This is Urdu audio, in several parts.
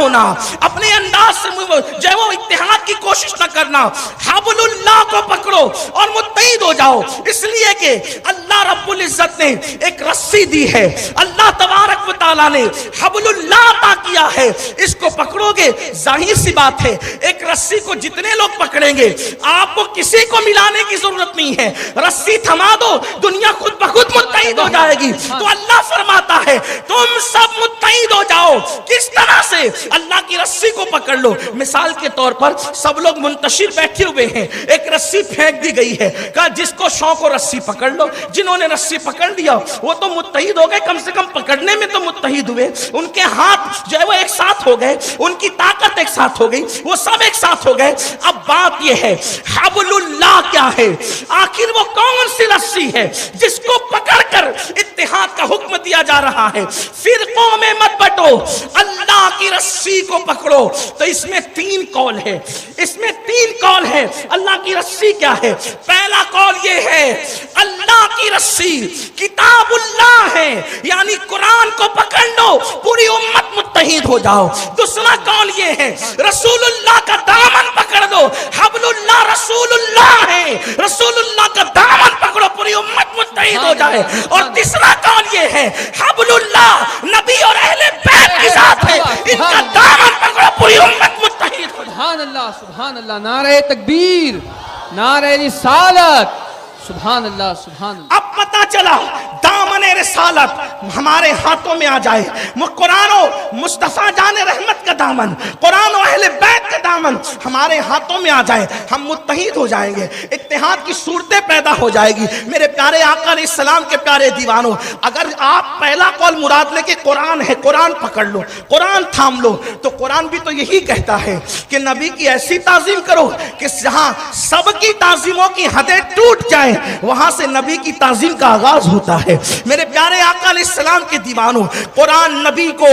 ہونا, اپنے انداز سے جو ہے وہ اتحاد کی کوشش نہ کرنا. حبل اللہ کو پکڑو اور متحد ہو جاؤ, اس لیے کہ اللہ رب العزت نے ایک رسی دی ہے. اللہ تبارک و تعالیٰ نے حبل اللہ عطا کیا ہے, اس کو پکڑو گے. ظاہر سی بات ہے ایک رسی کو جتنے لوگ پکڑیں گے آپ کو کسی کو ملانے کی ضرورت نہیں ہے, رسی تھما دو دنیا خود بخود متحد ہو جائے گی. تو اللہ فرماتا ہے تم سب متحد ہو جاؤ. کس طرح سے؟ اللہ کی رسی کو پکڑ لو. مثال کے طور پر سب لوگ منتشر بیٹھے ہوئے ہیں, ایک رسی پھینک دی گئی ہے, کہا جس کو شوق ہو رسی پکڑ لو. جنہوں نے رسی پکڑ لیا وہ تو متحد ہو گئے, کم سے کم پکڑنے میں تو متحد ہوئے. ان کے ہاتھ جو ہے وہ ایک ساتھ ہو گئے, ان کی طاقت ایک ساتھ ہو گئی, وہ سب ایک ساتھ ہو گئے. اب بات یہ ہے حبل اللہ کیا ہے؟ آخر وہ کون سی رسی ہے جس کو پکڑ کر اتحاد کا حکم دیا جا رہا ہے؟ فرقوں میں مت بٹو, اللہ کی رسی کو پکڑو. تو اس میں 3 قول ہے, اس میں 3 قول ہے. اللہ کی رسی کیا ہے؟ پہلا قول یہ ہے اللہ کی رسی کتاب اللہ ہے, یعنی قرآن کو پکڑ لو پوری امت متحد ہو جاؤ. دوسرا قول یہ ہے رسول اللہ کا دامن پکڑ لو, حبل اللہ رسول اللہ ہے, رسول اللہ کا دامن پکڑو پوری امت متحد ہو جائے. اور تیسرا قول یہ ہے حبل اللہ نبی اور اہل بیت کی ذات ہے, ان کا دامن پکڑو پوری امت متحد ہو جائے. سبحان اللہ, سبحان اللہ, نعرہ تکبیر, نعرہ رسالت, سبحان اللہ, سبحان اللہ. اب پتا چلا دامن رسالت ہمارے ہاتھوں میں آ جائے, قرآن و مصطفیٰ جان رحمت کا دامن, قرآن و اہل بیت کا دامن ہمارے ہاتھوں میں آ جائے, ہم متحد ہو جائیں گے, اتحاد کی صورتیں پیدا ہو جائے گی. میرے پیارے آقا علیہ السلام کے پیارے دیوانوں, اگر آپ پہلا قول مراد لے کے قرآن ہے, قرآن پکڑ لو, قرآن تھام لو, تو قرآن بھی تو یہی کہتا ہے کہ نبی کی ایسی تعظیم کرو کہ جہاں سب کی تعظیموں کی حدیں ٹوٹ جائیں وہاں سے نبی کی تعظیم کا آغاز ہوتا ہے. میرے پیارے آقا علیہ السلام کے دیوانوں, قرآن نبی کو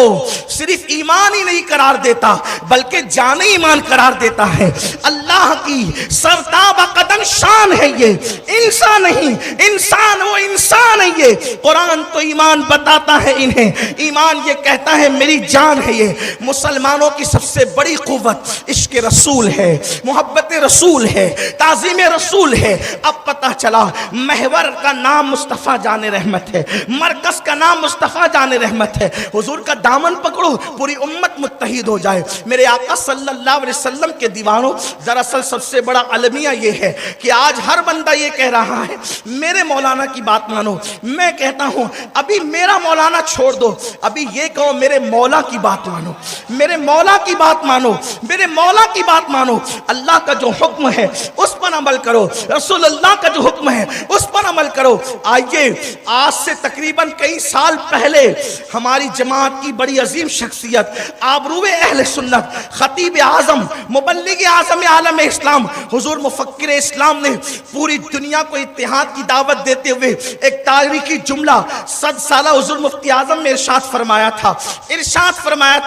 صرف ایمان ہی نہیں قرار دیتا بلکہ جان ایمان قرار دیتا ہے. اللہ کی سرتابہ قدم شان ہے یہ, انسان نہیں, انسان وہ انسان ہے یہ. قرآن تو ایمان بتاتا ہے انہیں, ایمان یہ کہتا ہے میری جان ہے یہ. مسلمانوں کی سب سے بڑی قوت عشق رسول ہے, محبت رسول ہے, تعظیم رسول ہے. اب پتہ چلا محور کا نام مصطفیٰ جان رحمت ہے, مرکز کا نام مصطفیٰ جان رحمت ہے. حضور کا دامن پکڑو پوری امت متحد ہو جائے. میرے آقا صلی اللہ علیہ وسلم کے دیوانوں, دراصل سب سے بڑا المیہ یہ ہے کہ آج ہر بندہ یہ کہہ رہا ہے میرے مولانا کی بات مانو. میں کہتا ہوں ابھی میرا مولانا چھوڑ دو, ابھی یہ کہو میرے مولا کی بات مانو, میرے مولا کی بات مانو, میرے مولا کی بات مانو. اللہ کا جو حکم ہے اس پر عمل کرو, رسول اللہ کا جو حکم ہے اس پر عمل کرو. آئیے آج سے تقریباً کئی سال پہلے ہماری جماعت کی بڑی عظیم شخصیت, آبرو اہل سنت, خطیب اعظم, مبلغ اعظم عالم اسلام, حضور مفکر اسلام نے پوری دنیا کو اتحاد کی دعوت دیتے ہوئے ایک تاریخی جملہ 100 سالہ حضور مفتی اعظم میں ارشاد فرمایا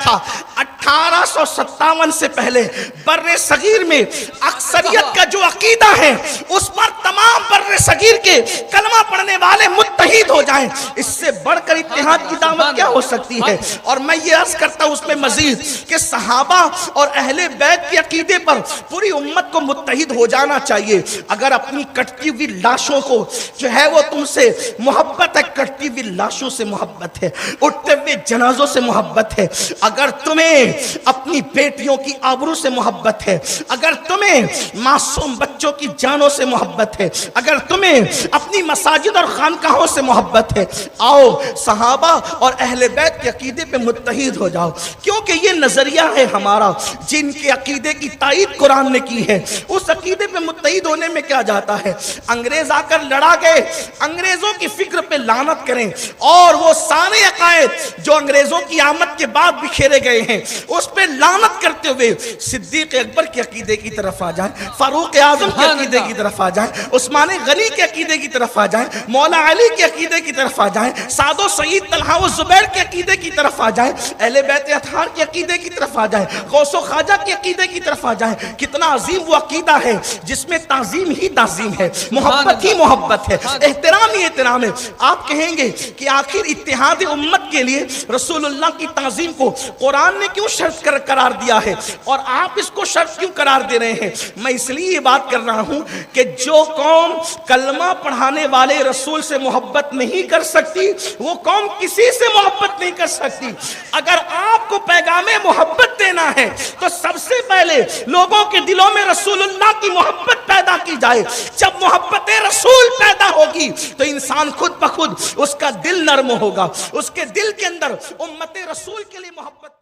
تھا, 1857 سے پہلے بر صغیر میں اکثریت کا جو عقیدہ ہے اس پر تمام بر صغیر کے کلمہ پڑھنے والے متحد ہو جائیں. اس سے بڑھ کر اتحاد کی دعوت کیا ہو سکتی ہے؟ اور میں یہ عرض کرتا ہوں اس میں مزید کہ صحابہ اور اہل بیت کے عقیدے پر پوری امت کو متحد ہو جانا چاہیے. اگر اپنی کٹتی ہوئی لاشوں کو جو ہے وہ تم سے محبت ہے, کٹتی ہوئی لاشوں سے محبت ہے, اٹھتے ہوئے جنازوں سے محبت ہے, اگر تمہیں اپنی بیٹیوں کی آبرو سے محبت ہے, اگر تمہیں معصوم بچوں کی جانوں سے محبت ہے, اگر تمہیں اپنی مساجد اور خانقاہوں سے محبت ہے, آؤ صحابہ اور اہل بیت کے عقیدے پہ متحد ہو جاؤ. کیونکہ یہ نظریہ ہے ہمارا, جن کے عقیدے کی تائید قرآن نے کی ہے اس عقیدے پہ متحد ہونے میں کیا جاتا ہے. انگریز آ کر لڑا گئے, انگریزوں کی فکر پہ لعنت کریں اور وہ سارے عقائد جو انگریزوں کی آمد کے بعد بکھیرے گئے ہیں اس پہ لعنت کرتے ہوئے صدیق اکبر کے عقیدے کی طرف آ جائیں, فاروق اعظم کے عقیدے کی طرف آ جائیں, عثمان غنی کے عقیدے کی طرف آ جائیں, مولا علی کے عقیدے کی طرف آ جائیں, سعد و سعید طلحہ و زبیر کے عقیدے کی طرف آ جائیں, اہل بیت اطہار کے عقیدے کی طرف آ جائیں, غوث و خواجہ کے عقیدے کی طرف آ جائیں. کتنا عظیم وہ عقیدہ ہے جس میں تعظیم ہی تعظیم ہے, محبت ہی محبت ہے, احترام ہی احترام ہے. آپ کہیں گے کہ آخر اتحاد امت کے لیے رسول اللہ کی تعظیم کو قرآن نے کیوں شرط قرار دیا ہے اور آپ اس کو شرط کیوں قرار دے رہے ہیں؟ میں اس لیے یہ بات کر رہا ہوں کہ جو قوم کلمہ پڑھانے والے رسول سے محبت نہیں کر سکتی وہ قوم کسی سے محبت نہیں کر سکتی۔ اگر آپ کو پیغام محبت دینا ہے تو سب سے پہلے لوگوں کے دلوں میں رسول اللہ کی محبت پیدا کی جائے۔ جب محبت رسول پیدا ہوگی تو انسان خود بخود اس کا دل نرم ہوگا، اس کے دل کے اندر امت رسول کے لیے محبت